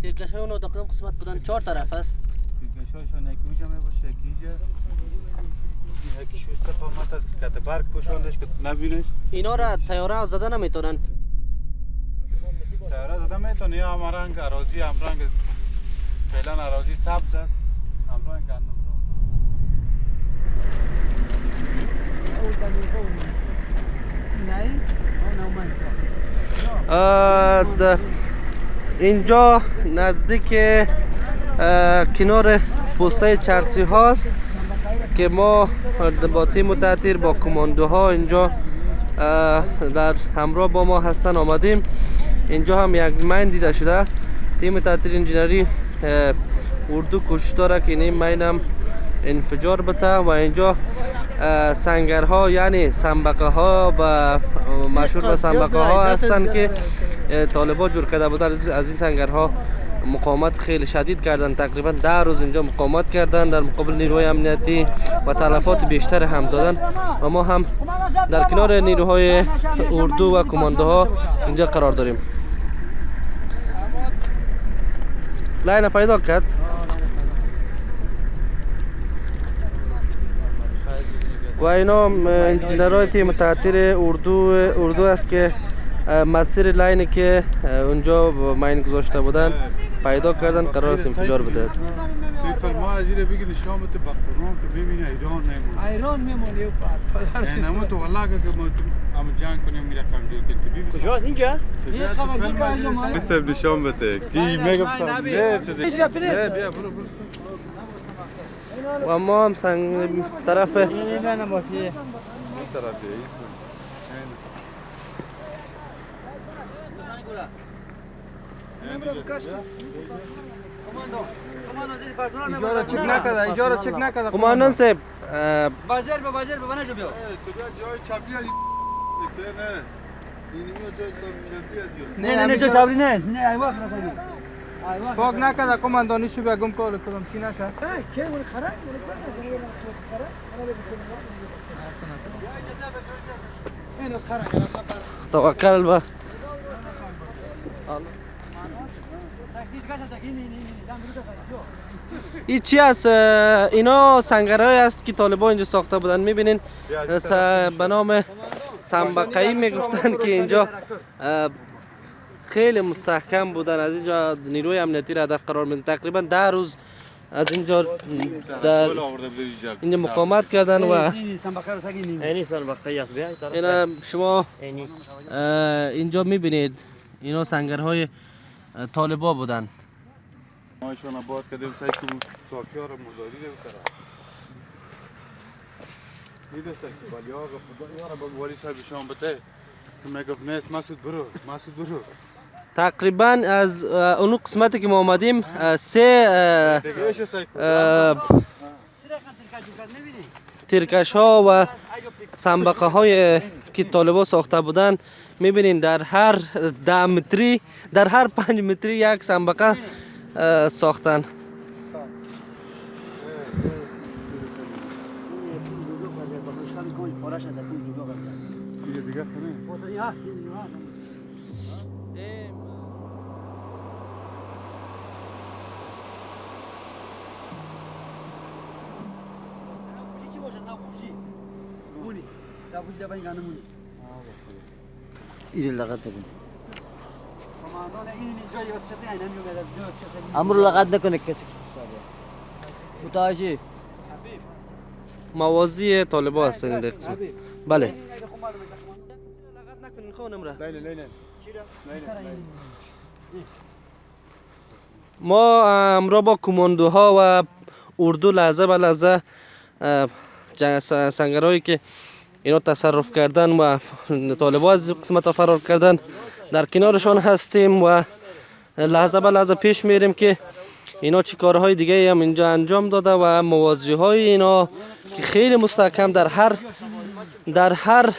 تیرکشای اونو تا کدام قسمت بودن؟ 4 طرف است. تیرکشایشان یکی اونجا میباشه یکی اینجا. یکی شو استقامت است که برگ پوشاندش که نبینش. اینا را تیاره زده نمیتونن. تیاره زده میتونه یا هم رنگ اراضی هم رنگ فعلا اراضی سبز است هم رنگ گندم. اینجا نزدیک کنار پوسته چرسی هاست که ما با تیم تحتیر با کماندوها اینجا در همراه با ما هستن آمدیم. اینجا هم یک مین دیده شده. تیم تحتیر انجینری اردو کوشش داره که این مین هم انفجار بده و اینجا سنگرها یعنی سنبقه ها و مشهور به سنبقه ها هستند که طالبان جور کرده بودن. از این سنگرها مقاومت خیلی شدید کردن، تقریبا 10 روز اینجا مقاومت کردن در مقابل نیروهای امنیتی و تلفات بیشتر هم دادن و ما هم در کنار نیروهای اردو و کماندوها اینجا قرار داریم. لاین پیدا کرد. و اینا انجینرهای تیم تحتیر اردو است که مسیر لاینی که اونجا ماین گذاشته بودن پیدا کردن، قرار است انفجار بده. توی فرما از این بگی نشان بده بقران که ببینه ایران میمونه یه پار نه ما تو والله که ما جنگ کنیم میره کم دیگه کجاست؟ اینجاست؟ یه قدر دیگه اینجا مثل نشان بده کی میگفتم نه چیزی بیا برو و ما هم طرف اجاره چک نکرده قماندان صاحب بازار به بنجو بیا کجا جای چابلی نه جای چابلی نیست. نه ای وقت نکنی پاک نکرده قماندانیشو بگم کار کنم چی نشه کی من خراب توکل با این چی است؟ اینا سنگرهایی است که طالبان اینجا ساخته بودن. میبینین به نام سنبقه‌ای میگفتن که اینجا خیلی مستحکم بودن. از اینجا نیروی امنیتی را هدف قرار میدن. تقریبا 10 روز از اینجا اینجا مقاومت کردن و اینا شما اینجا میبینید اینا سنگرهای طالبا بودن. ما ایشون آباد کردیم سعی کنیم ساکیار مزاری رو کرد. میدونست که ولی آقا خدا یارا با والی صاحبشان بده که میگفت نیست مسعود برو تقریبا از اون قسمتی که ما آمدیم 3 تیرکش ها و سنبقه های که طالبان ساخته بودن میبینین در هر 10 متری در هر 5 متری یک سنبقه ساختن. امر لغت نکنه کسی متوجه موازی طالبان هستن این قسمت. بله ما امرا با کماندوها و اردو لحظه به لحظه سنگرهایی که اینا تصرف کردن و طالبان از قسمت فرار کردن در کنارشان هستیم و لحظه به لحظه پیش میریم که اینا چی کارهای دیگه هم اینجا انجام داده و موازی های اینا که خیلی مستحکم در هر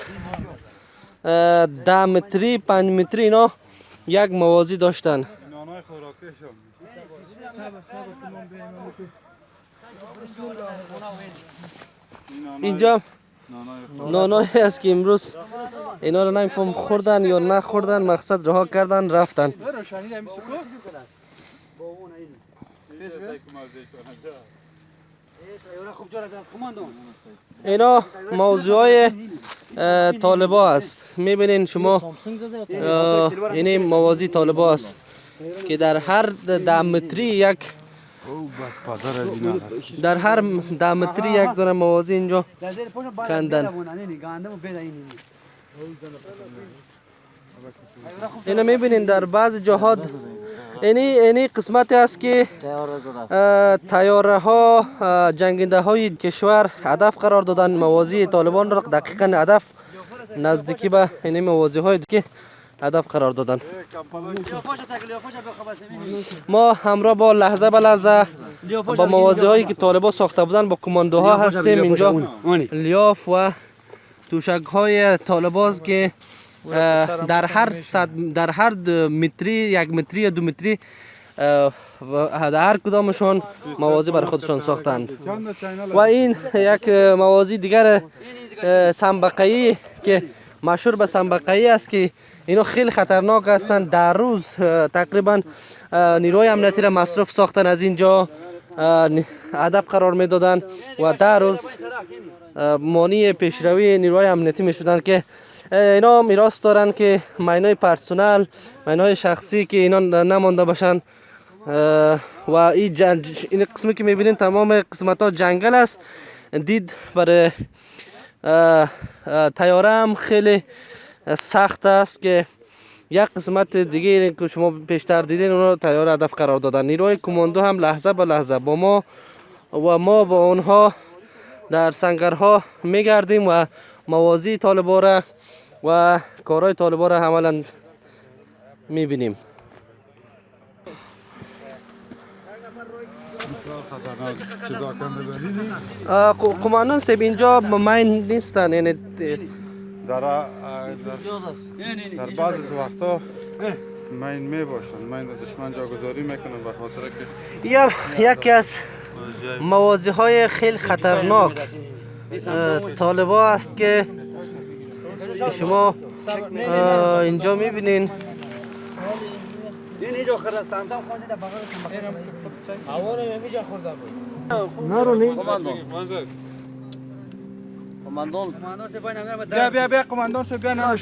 10 متری 5 متری اینا یک موازی داشتن. اینجا نانایی است که امروز اینا رو نمیفهم خوردن یا نخوردن، مقصد رها کردن رفتن. با اون این خوب جوره از کماندون اینا موضوع های طالبا است. میبینین شما این موازی طالبا است که در هر 10 متری یک دونه موازی اینجا کندن. اینا میبینین در بعض جهات اینی قسمتی است که تیاره ها جنگنده های کشور هدف قرار دادن موازی طالبان را. دقیقا هدف نزدیکی به این موازی های که هدف قرار دادن. ما همراه با لحظه به لحظه با موازی هایی که طالبان ساخته بودن با کماندوها هستیم. اینجا لیاف و توشک های طالباز که در هر متری 1 متری یا 2 متری در هر کدامشون موازی برای خودشان ساختند. و این یک موازی دیگر سنبقه‌ای که مشهور به سنبقه‌ای است که اینا خیلی خطرناک هستند. در روز تقریبا نیروی امنیتی را مصرف ساختن از اینجا هدف قرار میدادن و در روز مانع پیشروی نیروی امنیتی میشدن که اینا میراث دارن که ماینای پرسونل، ماینای شخصی که اینا نمانده باشن. و این قسمی که میبینین تمام قسمت ها جنگل است. دید برای تیاره هم خیلی سخت است که یک قسمت دیگه که شما پیشتر دیدین اونا تیاره هدف قرار دادن. نیروی کماندو هم لحظه به لحظه با ما و اونها در سنگرها میگردیم و موازی طالبا را و کارهای طالبا را عملا میبینیم. قماندان صاحب اینجا ماین نیستن، یعنی در بعض وقتا ماین می باشن، ماین دشمن جاگذاری میکنن به خاطر که یکی از موازی های خیلی خطرناک طالبا است که شما اینجا میبینین. بیا قماندان صاحب بیا نه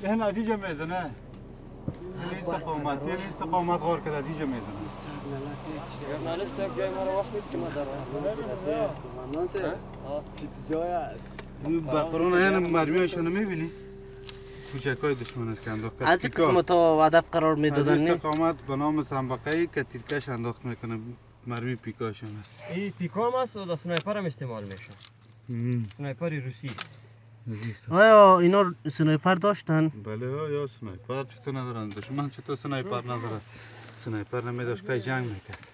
این نتیجه میزنه. استقامت غار که نتیجه میزنه. ژورنالیست یک جای ما رو وقت می‌کنه ما در بقرون این مرمیاشون میبینی؟ کوچکای دشمن است که انداخت. از این قسمت ها هدف قرار میدادن. از استقامت به نام سنبقه‌ای که تیرکش انداخت میکنه، مرمی پیکاشون است. این پیکا هم است و سنایپر هم استعمال میشه. سنایپر روسی. آیا اینا سنایپر داشتن؟ بله یا سنایپر چطور ندارن؟ دشمن چطور سنایپر نداره؟ سنایپر نمیداشت که جنگ میکرد.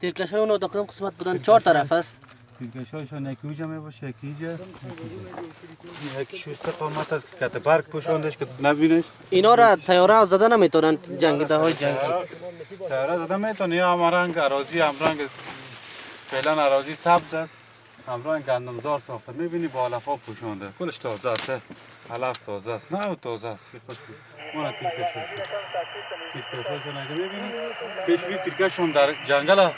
تیرکش های اونا در کدام قسمت بودن؟ 4 طرف است. تیرکش هایشان یکی اوجه میباشه، یکی ایجه، یکی شو استقامت است که برگ پوشاندش که نبینش. اینا را تیاره زده نمیتونن جنگیده های جنگی. تیاره زده میتونه. یا همرنگ اراضی همرنگ فعلا اراضی سبز است، همرنگ گندمزار ساخته میبینی با علف ها پوشانده. کلش تازه است، علف تازه است، نه تازه است. مانا تیرکشاشون اگه میبینی پیشوی تیرکششون در جنگل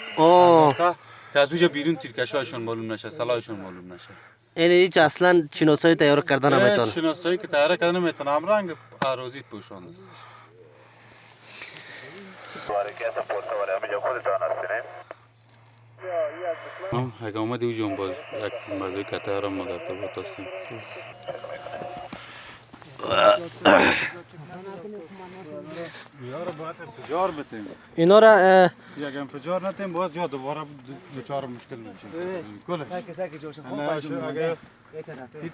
که از اوجه بیرون تیرکشاشون معلوم نشه، سلاحشون معلوم نشه. یعنی هیچ اصلا شناسایی تیاره کردن نمیتونه. شناسایی که تیاره کردن نمیتونه، هم رنگ اراضی پوشانده است. اگه آمدی اوجه هم باز یک مردوی که تیاره ما در تبات هستیم. اینا را یک انفجار نتیم باز یا دوباره دوچار مشکل میشه. اگه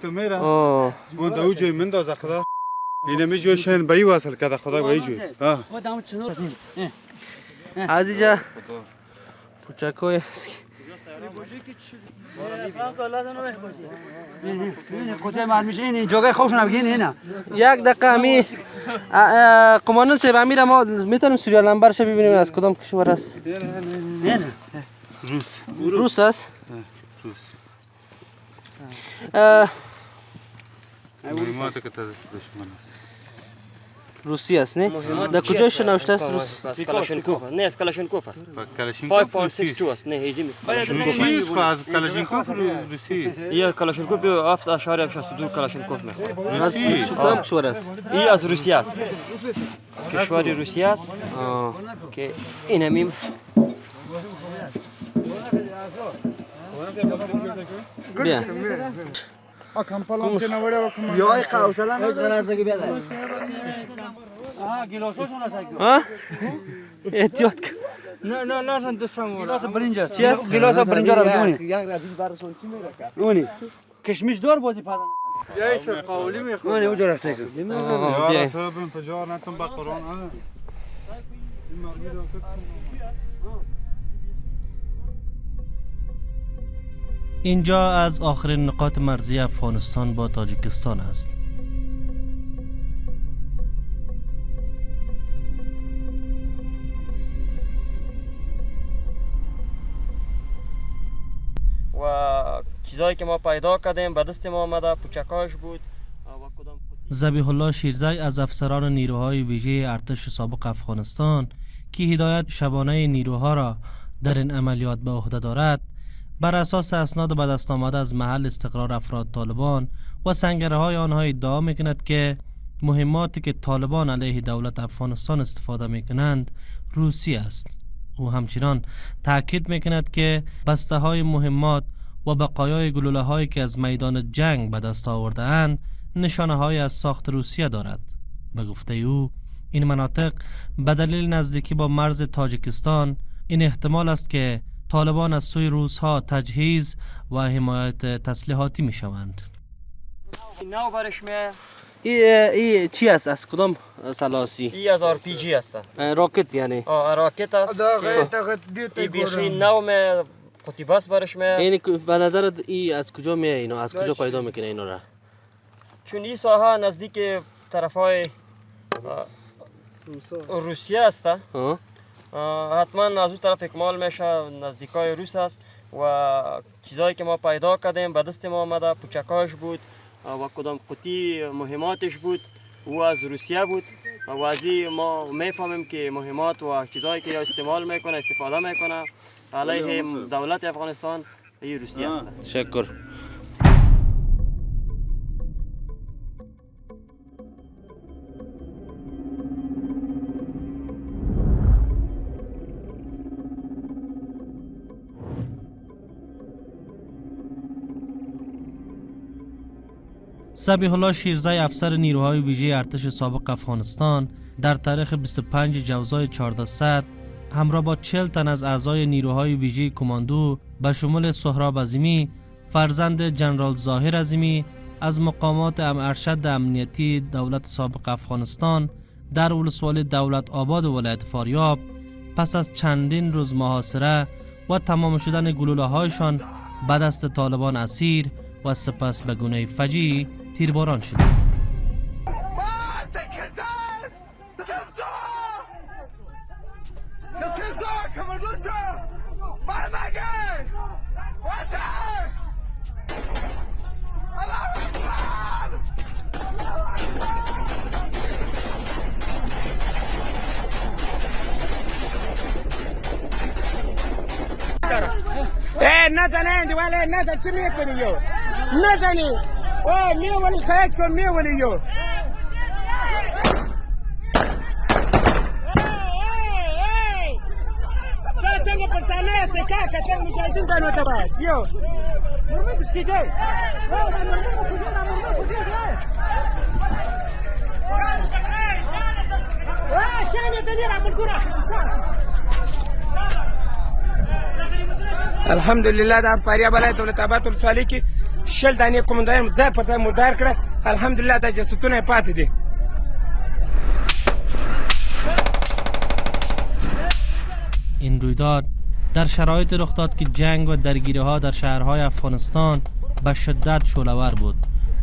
تو میره اون دو جای من دازه خدا اینه میجوی شن بایی وصل کرده خدا بایی جوی. از اینجا کوچکای این کجای معلوم میشه این جاگه خوشون بگین اینا یک دقیقه امی قمانون سیب امیر ما میتونیم سریال نمبرش ببینیم از کدام کشور است؟ نه روس است؟ روس اه، مهمات که تا دست دشمن است روسی است نه؟ در کجاش نوشته است روس؟ از کلاشینکوف نه از کلاشینکوف است کلاشینکوف 5.62 است نه هیزی روسی است از کلاشینکوف روسی است یا کلاشینکوف 7.62 کلاشینکوف میخوره از کدام کشور است؟ این از روسیه است کشور روسیه است آه. که این همین بیا یا قوسلا نداره بیاد گلاساشون هست ها؟ احتیاط کن گلاس برنج است چی است؟ گلاس برنج را بگونی اونی کشمیش دار بودی پدر اونی اونجا رفته کن یا رسول بن فجار نتون با قرآن اینجا از آخرین نقاط مرزی افغانستان با تاجیکستان است. و چیزایی که ما پیدا کردیم به دست ما آمده پوچکاش بود و کدام ذبیح الله شیرزی از افسران نیروهای ویژه ارتش سابق افغانستان که هدایت شبانه نیروها را در این عملیات به عهده دارد، بر اساس اسناد به دست آمده از محل استقرار افراد طالبان و سنگرهای آنها ادعا میکند که مهماتی که طالبان علیه دولت افغانستان استفاده میکنند روسی است. او همچنان تاکید میکند که بسته های مهمات و بقایای گلوله هایی که از میدان جنگ به دست آورده اند نشانه های از ساخت روسیه دارد. به گفته او این مناطق به دلیل نزدیکی با مرز تاجیکستان این احتمال است که طالبان از سوی روس‌ها تجهیز و حمایت تسلیحاتی می شوند. نو برش می ای چی است؟ از کدام سلاسی؟ ای از RPG است راکت یعنی؟ راکت است ای بیخی نو می قطی بس برش می این به نظر ای از کجا میه اینو؟ از کجا پیدا میکنه اینو را؟ چون این ساحه نزدیک طرفای روسیه است حتما از اون طرف اکمال میشه نزدیکای روس است و چیزایی که ما پیدا کردیم به دست ما آمده پوچکاش بود و کدام قطی مهماتش بود او از روسیه بود و از این ما میفهمیم که مهمات و چیزایی که استفاده میکنه علیه دولت افغانستان این روسیه است. شکر. ذبیح الله شیرزی افسر نیروهای ویژه ارتش سابق افغانستان در تاریخ 25 جوزای 1400 همراه با 40 تن از اعضای نیروهای ویژه کماندو به شمول سهراب عظیمی فرزند جنرال ظاهر عظیمی از مقامات ارشد امنیتی دولت سابق افغانستان در ولسوالی دولت آباد ولایت فاریاب پس از چندین روز محاصره و تمام شدن گلوله‌هایشان به دست طالبان اسیر و سپس به گونه فجیع تیرباران شد. نزنند ولی نزن چی میکنی یو نزنی میولی خیش کن میولی یو تنگه پرسانه است که تنگ مجایزین دانو تباید یو نرمه دشکی گی شانه دنیر عمل گره الحمدلله در فاریاب ولایت دولت آباد ولسوالۍ کې شل دانې قومندان ځای پر ځای مردار کړه الحمدلله دا جسدونه پاتې دي. این رویداد در شرایط رخ داد که جنگ و درگیری ها در شهرهای افغانستان به شدت شعله‌ور بود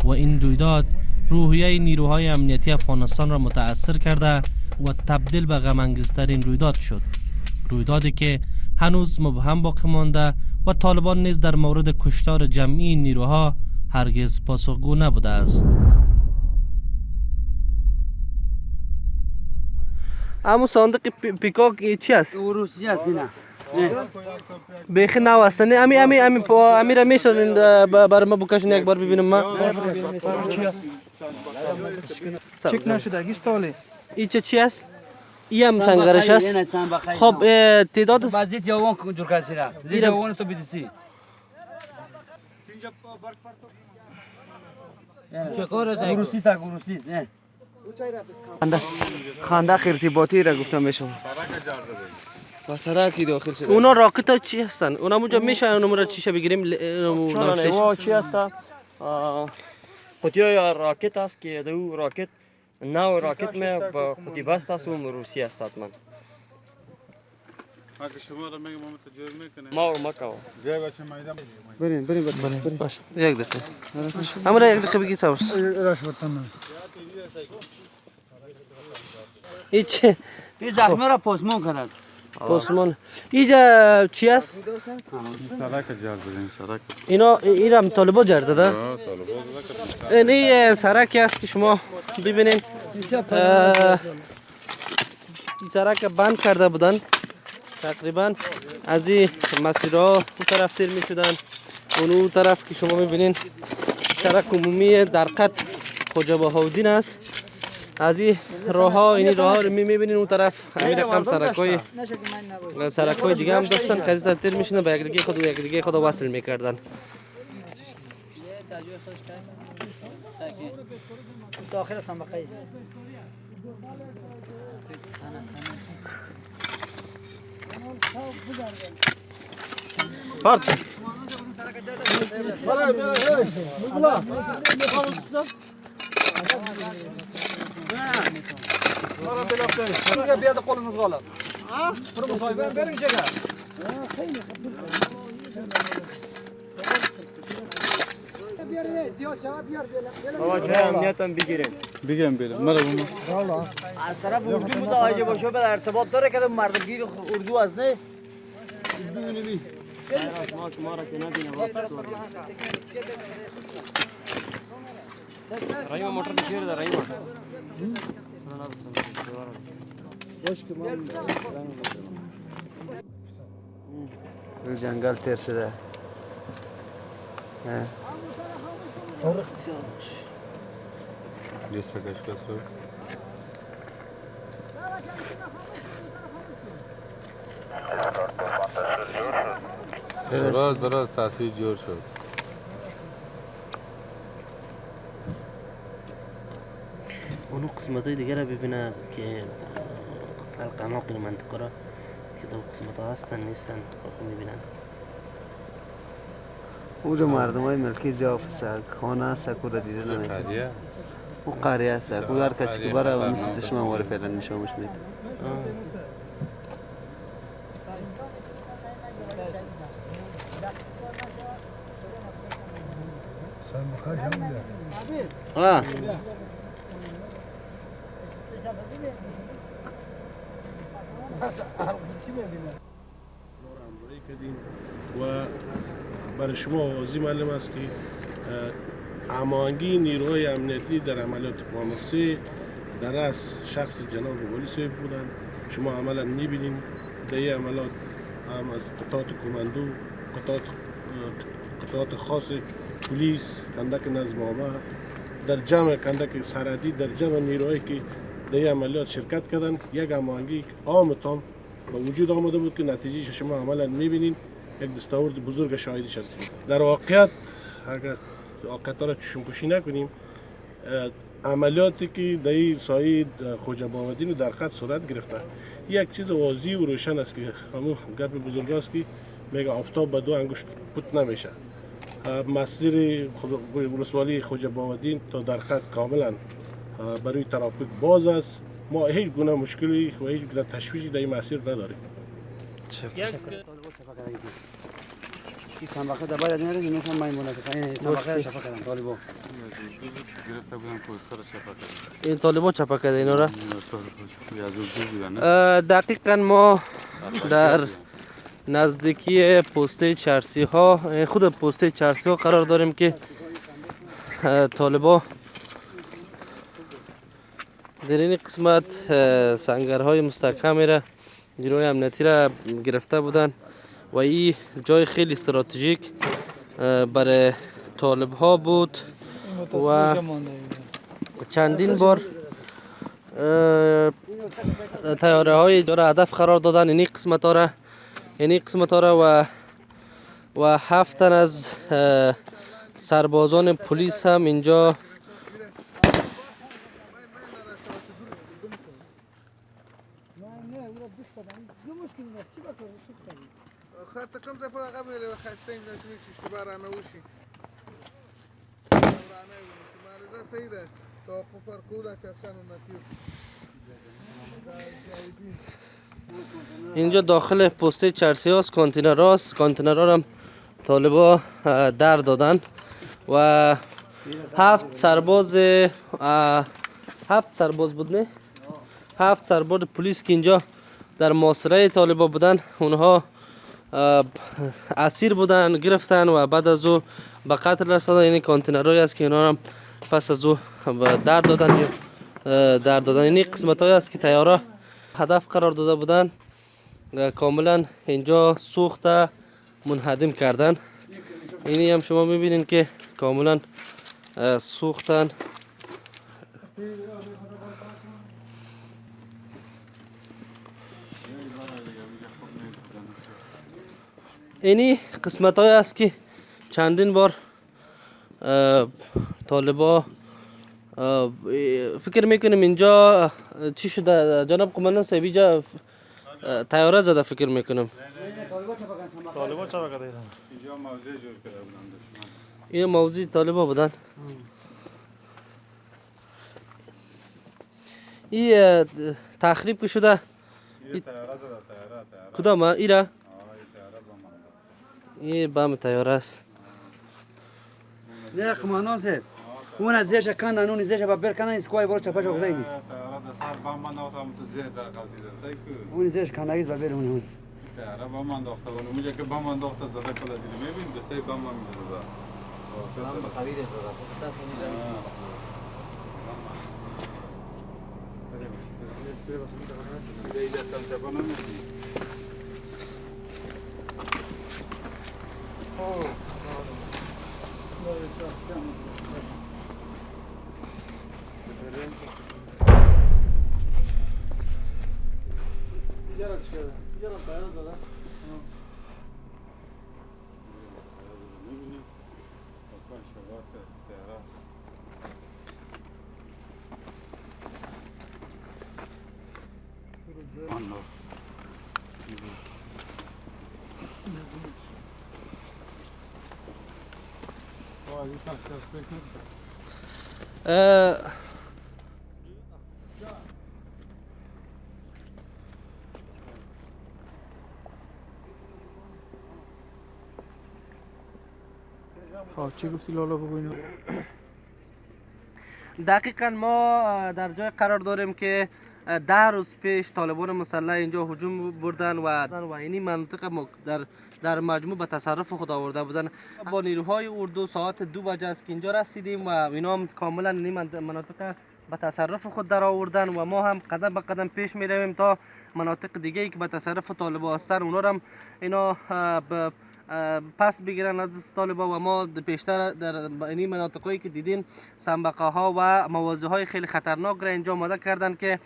و این رویداد روحیه نیروهای امنیتی افغانستان را متاثر کرده و تبدیل به غم‌انگیزترین رویداد شد. رویدادی که هنوز مبهم باقی مانده و طالبان نیز در مورد کشتار جمعی نیروها هرگز پاسخگو نبوده است. امو صندوق پیکاک چی است؟ روسی است اینا. بیخی نو است. امی را میشونین برای ما بکشین یک بار ببینم ما. چک نشده گیستاله. این چی است؟ این هم سنگرش است. خب تعداد بازیت یا وان جور کسی را. زیر وان تو بدیسی. روسی است روسی است. خندق ارتباطی را گفتم میشم. و سرکی داخل شده. اونا راکت ها چی هستن؟ اونا مونجا میشه اونم را چیشه بگیریم؟ و چی است؟ قطعه یا راکت است که دو راکت نو راکت می با قطعه بست است و روسی است حتما. اگه شما را میگم ما تجربه میکنه ما و مکاو جای باشه میدم بریم. باشه یک دقیقه. امرا یک دقیقه بگید سوارس. ایچ این زخمه را پاسمان کنند. پاسمان. اینجا چی است؟ سرک جار بدین سرک. اینا هم طالبا جر زده؟ این سرکی است که شما ببینین. این سرک بند کرده بودن. تقریبا از این مسیرها اون طرف تیر می شدن. اون طرف که شما میبینین سرک عمومی در قد خواجه بهاءالدین است. از این راه ها رو میبینین اون طرف همین رقم سرک های دیگه هم داشتن که از این طرف تیر میشدن به یک دیگه خود وصل میکردن. داخل سنبقه است. پارت بابا چه امنیت هم بگیریم. بگم بریم مرا از طرف اردو متوجه باشه به ارتباط داره که مردمگیر اردو از نه ما را که نبینه رایما موتر بشیر ده رایما جنگل تیر شده. دستکش کسر درست تاثیر جور شد. اونو قسمت های دیگه را ببینه که قناق این منطقه را که دو قسمت ها هستن نیستن خود میبینن. اونجا مردم های ملکی زیافت خانه است که را دیده نمید. قریه او قریه است که هر کسی که بره و مثل دشمن واره فعلا نشامش میده. و برای شما واضح معلوم است که هماهنگی نیروهای امنیتی در عملیات پامرسه در رأس شخص جناب ولی صاحب بودند. شما عملا میبینید در این عملیات هم از قطعات کماندو، قطعات خاص پلیس، کندک نظم عامه، در جمع کندک سرحدی، در جمع نیروهایی که در این عملیات شرکت کردند یک هماهنگی عام تام به وجود آمده بود که نتیجه شما عملا میبینید یک دستاورد بزرگ شاهدیش هستیم. در واقعیت اگر واقعیت را چشم‌پوشی نکنیم عملیاتی که در این سایه خواجه بهاءالدین در خط صورت گرفته یک چیز واضح و روشن است که همون گپ بزرگ است که میگه آفتاب به دو انگشت پوت نمیشه. مسیر ولسوالی خواجه بهاءالدین تا در خط کاملا برای ترافیک باز است. ما هیچ گونه مشکلی و هیچ گونه تشویشی در این مسیر نداریم. شفا کردن این سنباقه دبای از این میشن میمونه این سنباقه شفا کردن طالبا گرفته بودن پوستر شفا کردن. این طالبا چپا کرده اینا را. نه دقیقا ما در نزدیکی پوسته چرسی ها، خود پوسته چرسی ها قرار داریم که طالبا در این قسمت سنگرهای مستحکمی را نیروی امنیتی را گرفته بودن و این جای خیلی استراتژیک برای طالب ها بود و چندین بار تیاره های را هدف قرار دادن این قسمت ها را و 7 تن از سربازان پلیس هم اینجا خاطر كم دفعة قبل خاستين نسوي اشتبار انا وشي سيدة توقف فرقودا كرشان ونكير اینجا داخل پسته چرسی هاست، کانتینر هاست. کانتینر ها هم طالبا در دادن و 7 سرباز بود نه؟ 7 سرباز پلیس که اینجا در محاصره طالبا بودن، اونها اسیر بودن، گرفتن و بعد از او به قتل رساندن. یعنی کانتینرهایی است که اینا هم پس از او در دادن این قسمت هایی است که تیاره هدف قرار داده بودن کاملا اینجا سوخته منهدم کردن. اینی هم شما میبینین که کاملا سوختن. اینی قسمت های است که چندین بار طالبا فکر میکنیم اینجا چی شده جناب قماندان صاحب؟ اینجا تیاره زده فکر میکنم. طالبا چرا کرده اینجا موضع جور کرده بودن دشمن. این موضع طالبا بودن. این تخریب که شده. یه تیاره زده تیاره. کدام ایرا؟ تیاره با من. این بام تیاره است. نه قماندان صاحب اون از زیرش کندن، اون زیرش با بر کندن اسکوای برو چپاش بزنید. تیاره سر با من نافتم تو زیر را قضیه که اون زیرش کندگیز با بر اون تیاره با من داخته بود. اونجا که با من داخته زده کلا دیدی میبین دسته با من میزده. چی گفتی لالا بگوینو؟ دقیقا ما در جای قرار داریم که 10 روز پیش طالبان مسلح اینجا هجوم بردن و اینی منطقه در مجموع به تصرف خود آورده بودن. با نیروهای اردو ساعت 2 بجه است که اینجا رسیدیم و اینا هم کاملا این مناطق به تصرف خود در آوردن و ما هم قدم به قدم پیش می رویم تا مناطق دیگه ای که به تصرف طالبان هستن اونا هم اینا پس بگیرن از طالبان و ما پیشتر در این مناطقی که دیدین سنبقه ها و مواضع های خیلی خطرناک را اینجا آماده کردن که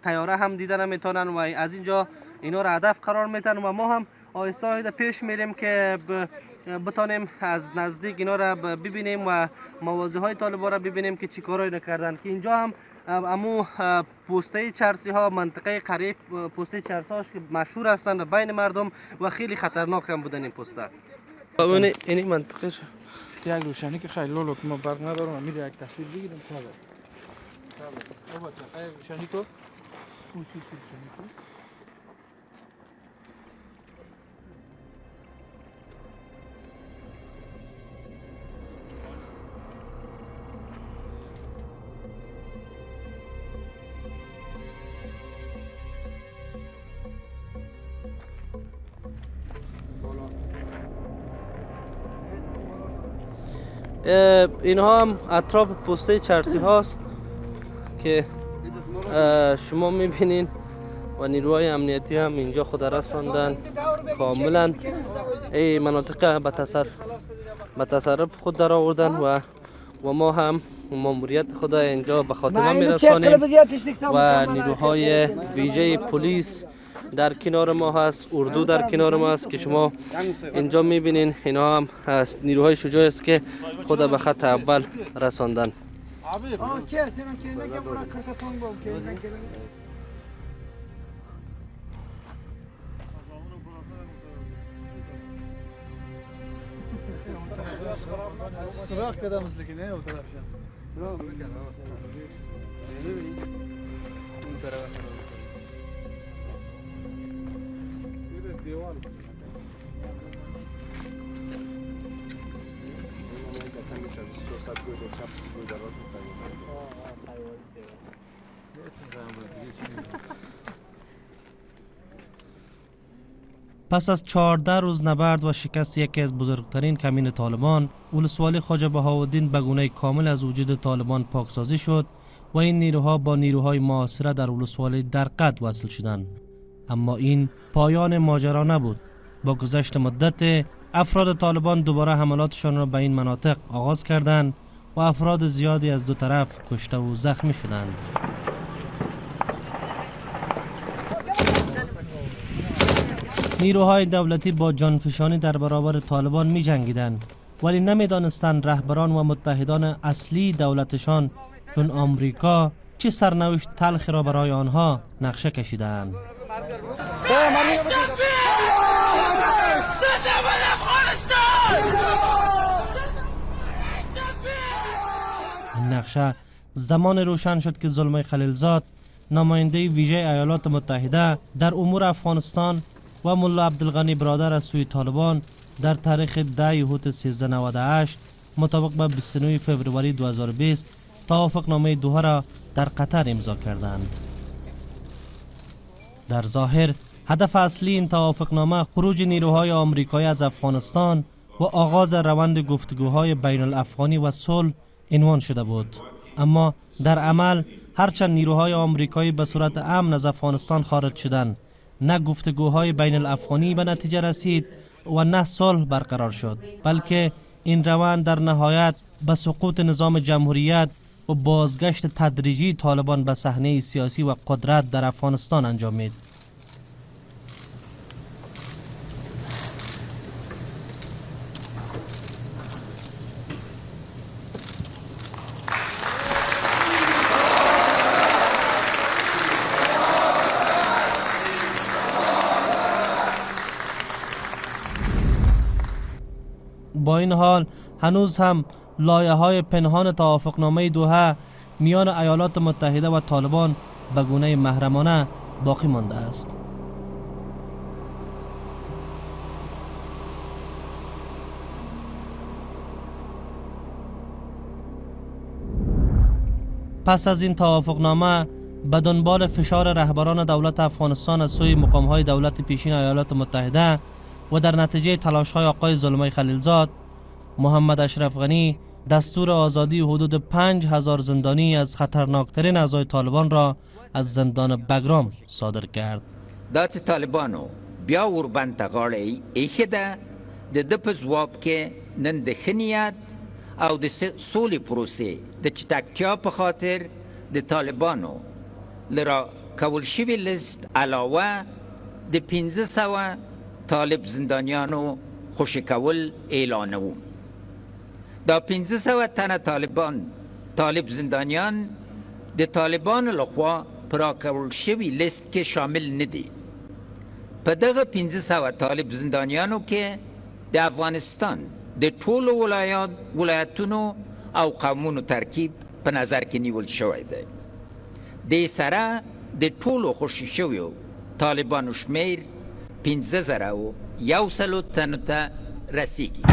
تیاره هم دیدن نمیتونن و از اینجا اینا را هدف قرار میتن و ما هم آهسته آهسته پیش میریم که بتانیم از نزدیک اینا را ببینیم و مواضع های طالبان را ببینیم که چی کارایی کردن. که اینجا هم امو پوسته چرسی ها منطقه قریب پوسته چرسی هاش که مشهور هستند بین مردم و خیلی خطرناک هم بودن این پوسته. این منطقه یک روشنی که خیلی لولو که ما برق ندارم میره یک تصویر بگیرم صبر بابا چه روشنی تو روشنی تو اینها هم اطراف پوسته چرسی هاست که شما میبینین و نیروهای امنیتی هم اینجا خود رساندن کاملا این مناطق به تصرف خود در آوردن و ما هم ماموریت خود اینجا به خاتمه میرسانیم و نیروهای ویژه پلیس در کنار ما هست، اردو در کنار ما هست که شما اینجا میبینین. اینا هم هست نیروهای شجاع است که خود به خط اول رساندن. پس از 14 روز نبرد و شکست یکی از بزرگترین کمین طالبان، ولسوالی خواجه بهاءالدین به گونه کامل از وجود طالبان پاکسازی شد و این نیروها با نیروهای معاصره در ولسوالی در قد وصل شدند. اما این پایان ماجرا نبود. با گذشت مدت افراد طالبان دوباره حملاتشان را به این مناطق آغاز کردند و افراد زیادی از دو طرف کشته و زخمی شدند. نیروهای دولتی با جانفشانی در برابر طالبان می جنگیدند، ولی نمی دانستند رهبران و متحدان اصلی دولتشان چون آمریکا چه سرنوشت تلخی را برای آنها نقشه کشیدند. این نقشه زمان روشن شد که زلمه خلیلزاد، نماینده ویژه ایالات متحده در امور افغانستان و ملا عبدالغنی برادر از سوی طالبان در تاریخ 10 یهود 1398 مطابق به 29 فوریه 2020 توافقنامه دوحه را در قطر امضا کردند. در ظاهر هدف اصلی این توافقنامه خروج نیروهای آمریکایی از افغانستان و آغاز روند گفتگوهای بین الافغانی و صلح عنوان شده بود، اما در عمل هرچند نیروهای آمریکایی به صورت امن از افغانستان خارج شدند، نه گفتگوهای بین الافغانی به نتیجه رسید و نه صلح برقرار شد، بلکه این روند در نهایت به سقوط نظام جمهوریت و بازگشت تدریجی طالبان به صحنه سیاسی و قدرت در افغانستان انجامید. با این حال هنوز هم لایه‌های پنهان توافقنامه دوحه میان ایالات متحده و طالبان به گونه محرمانه باقی مانده است. پس از این توافقنامه به دنبال فشار رهبران دولت افغانستان از سوی مقام‌های دولت پیشین ایالات متحده و در نتیجه تلاش‌های آقای زلمه خلیلزاد، محمد اشرف غنی دستور آزادی حدود 5000 زندانی از خطرناکترین اعضای طالبان را از زندان بگرام صادر کرد. دات طالبانو بیا وربند غاړی ایښې ده د په ځواب کې نن د ښه نیت او د سولې پروسې د چټکتیا په خاطر د طالبانو لرا کول شوي لیست علاوه د 1500 طالب زندانیانو خوشی کول اعلانوم. دا 1500 تن طالب زندانیان د طالبان لخوا پراکول شوی لیست کې شامل ندی. په دغه 1500 طالب زندانیانو کې د افغانستان د ټولو ولایتونو او قومونو ترکیب په نظر کې نیول شوی دی. د سره د ټولو خوشی شویو طالبانو شمیر 15,000 تنو ته رسیږي.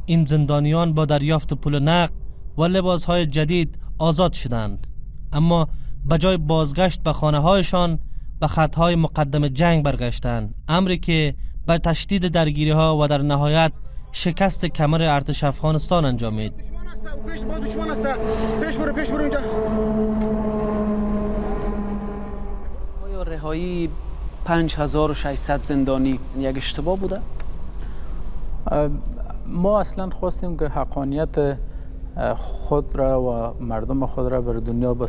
این زندانیان با دریافت پول نقد و لباسهای جدید آزاد شدند، اما به جای بازگشت به خانه هایشان به خطهای مقدم جنگ برگشتند، امری که به تشدید درگیری ها و در نهایت شکست کمر ارتش افغانستان انجامید. آیا رهایی 5600 زندانی یک اشتباه بوده؟ ما اصلا خواستیم که حقانیت خود را و مردم خود را بر دنیا به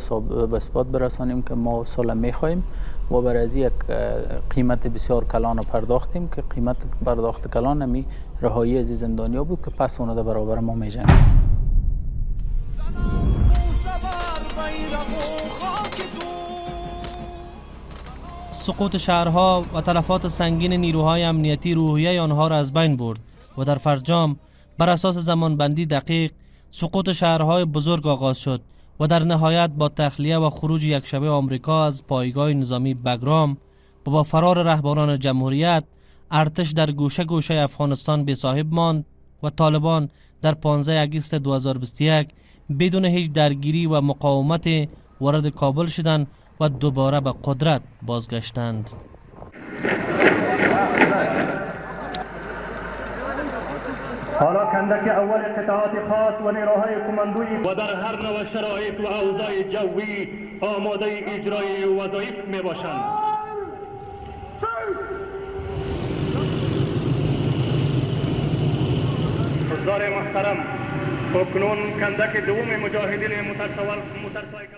اثبات برسانیم که ما صلح می‌خواهیم و برای از یک قیمت بسیار کلان پرداختیم که قیمت پرداخت کلان همی رهایی از زندانیا بود که پس اون در برابر ما می‌جنگید. سقوط شهرها و تلفات سنگین نیروهای امنیتی روحیه آنها را از بین برد و در فرجام بر اساس زمانبندی دقیق سقوط شهرهای بزرگ آغاز شد و در نهایت با تخلیه و خروج یک شبه آمریکا از پایگاه نظامی بگرام و با فرار رهبران جمهوریت، ارتش در گوشه گوشه افغانستان بی صاحب ماند و طالبان در 15 اگست 2021 بدون هیچ درگیری و مقاومت وارد کابل شدند و دوباره به قدرت بازگشتند. حالا کندک اول قطعات خاص و نیروهای کماندویی و در هر نوع شرایط و اوضاع جوی آماده اجرای وظایف می باشند. حضار محترم، اکنون کندک دوم مجاهدین موتورسایکل.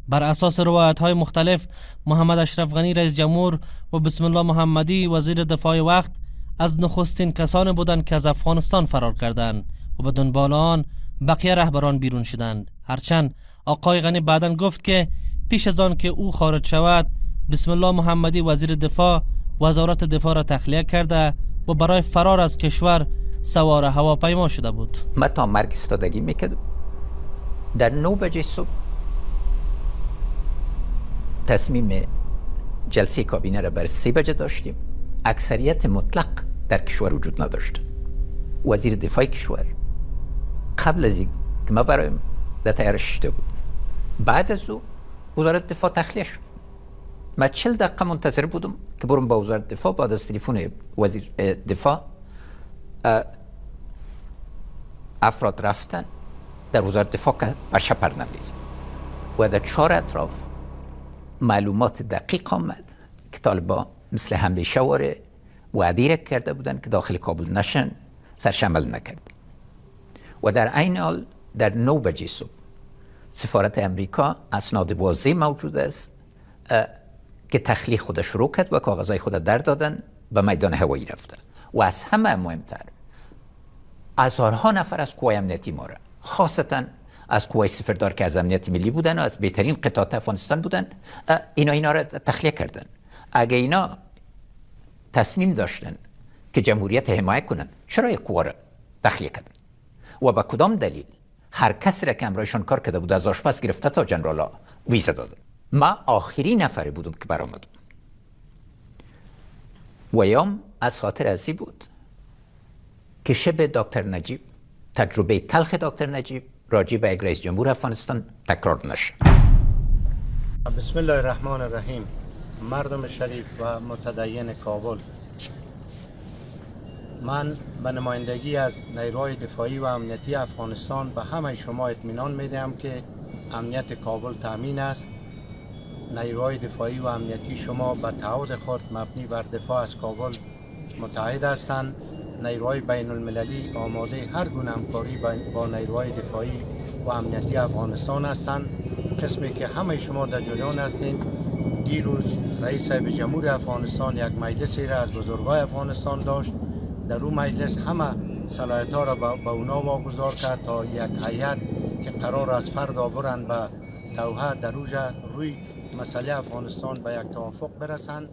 بر اساس روایت‌های مختلف، محمد اشرف غنی رئیس جمهور و بسم الله محمدی وزیر دفاع وقت از نخستین کسانی بودند که از افغانستان فرار کردند و به دنبال آن بقیه رهبران بیرون شدند. هرچند آقای غنی بعداً گفت که پیش از آن که او خارج شود، بسم الله محمدی وزیر دفاع وزارت دفاع را تخلیه کرده و برای فرار از کشور سوار هواپیما شده بود. ما تا مرگ ایستادگی میکردم. در 9 بجه صبح تصمیم جلسه کابینه را بر 3 بجه داشتیم. اکثریت مطلق در کشور وجود نداشت. وزیر دفاع کشور قبل از اینکه ما برایم در تیارش شده بود، بعد از او وزارت دفاع تخلیه شد. ما 40 دقیقه منتظر بودم که برم با وزارت دفاع. بعد از تلفن وزیر دفاع افراد رفتن در وزارت دفاع که برشه پر نمیزن و در 4 اطراف معلومات دقیق آمد که طالبان مثل همیشه وعده کرده بودند که داخل کابل نشن، سرش عمل نکرد. و در عین حال در 9 بجه صبح سفارت امریکا اسناد واضح موجود است که تخلیه خود شروع کرد و کاغذهای خود در دادن به میدان هوایی رفته. و از همه مهمتر هزارها نفر از قوای امنیتی ما را، خاصتا از قوای سفردار که از امنیت ملی بودن و از بهترین قطعات افغانستان بودن، اینا را تخلیه کردن. اگه اینا تصمیم داشتن که جمهوریت حمایت کنن، چرا یک قوا را تخلیه کردن؟ و با کدام دلیل هر کسی را که امرایشان کار کرده بود از آشپز گرفته تا جنرالا ویزا دادن؟ ما آخرین نفری بودم که برآمدم. ویام از خاطر ازی بود که شب دکتر نجیب، تجربه تلخ دکتر نجیب راجع به رئیس جمهور افغانستان تکرار نشه. بسم الله الرحمن الرحیم. مردم شریف و متدین کابل، من به نمایندگی از نیروهای دفاعی و امنیتی افغانستان به همه شما اطمینان میدم که امنیت کابل تامین است. نیروهای دفاعی و امنیتی شما به تعهد خود مبنی بر دفاع از کابل متحد هستند. نیروهای بین المللی آماده هر گونه همکاری با نیروهای دفاعی و امنیتی افغانستان هستند. قسمی که همه شما در جریان هستین، دیروز رئیس صاحب جمهور افغانستان یک مجلسی را از بزرگای افغانستان داشت. در اون مجلس همه صلاحیت‌ها را به اونا واگذار کرد تا یک هیئت که قرار است فردا برند به دوحه در روی مسئله افغانستان به یک توافق برسند.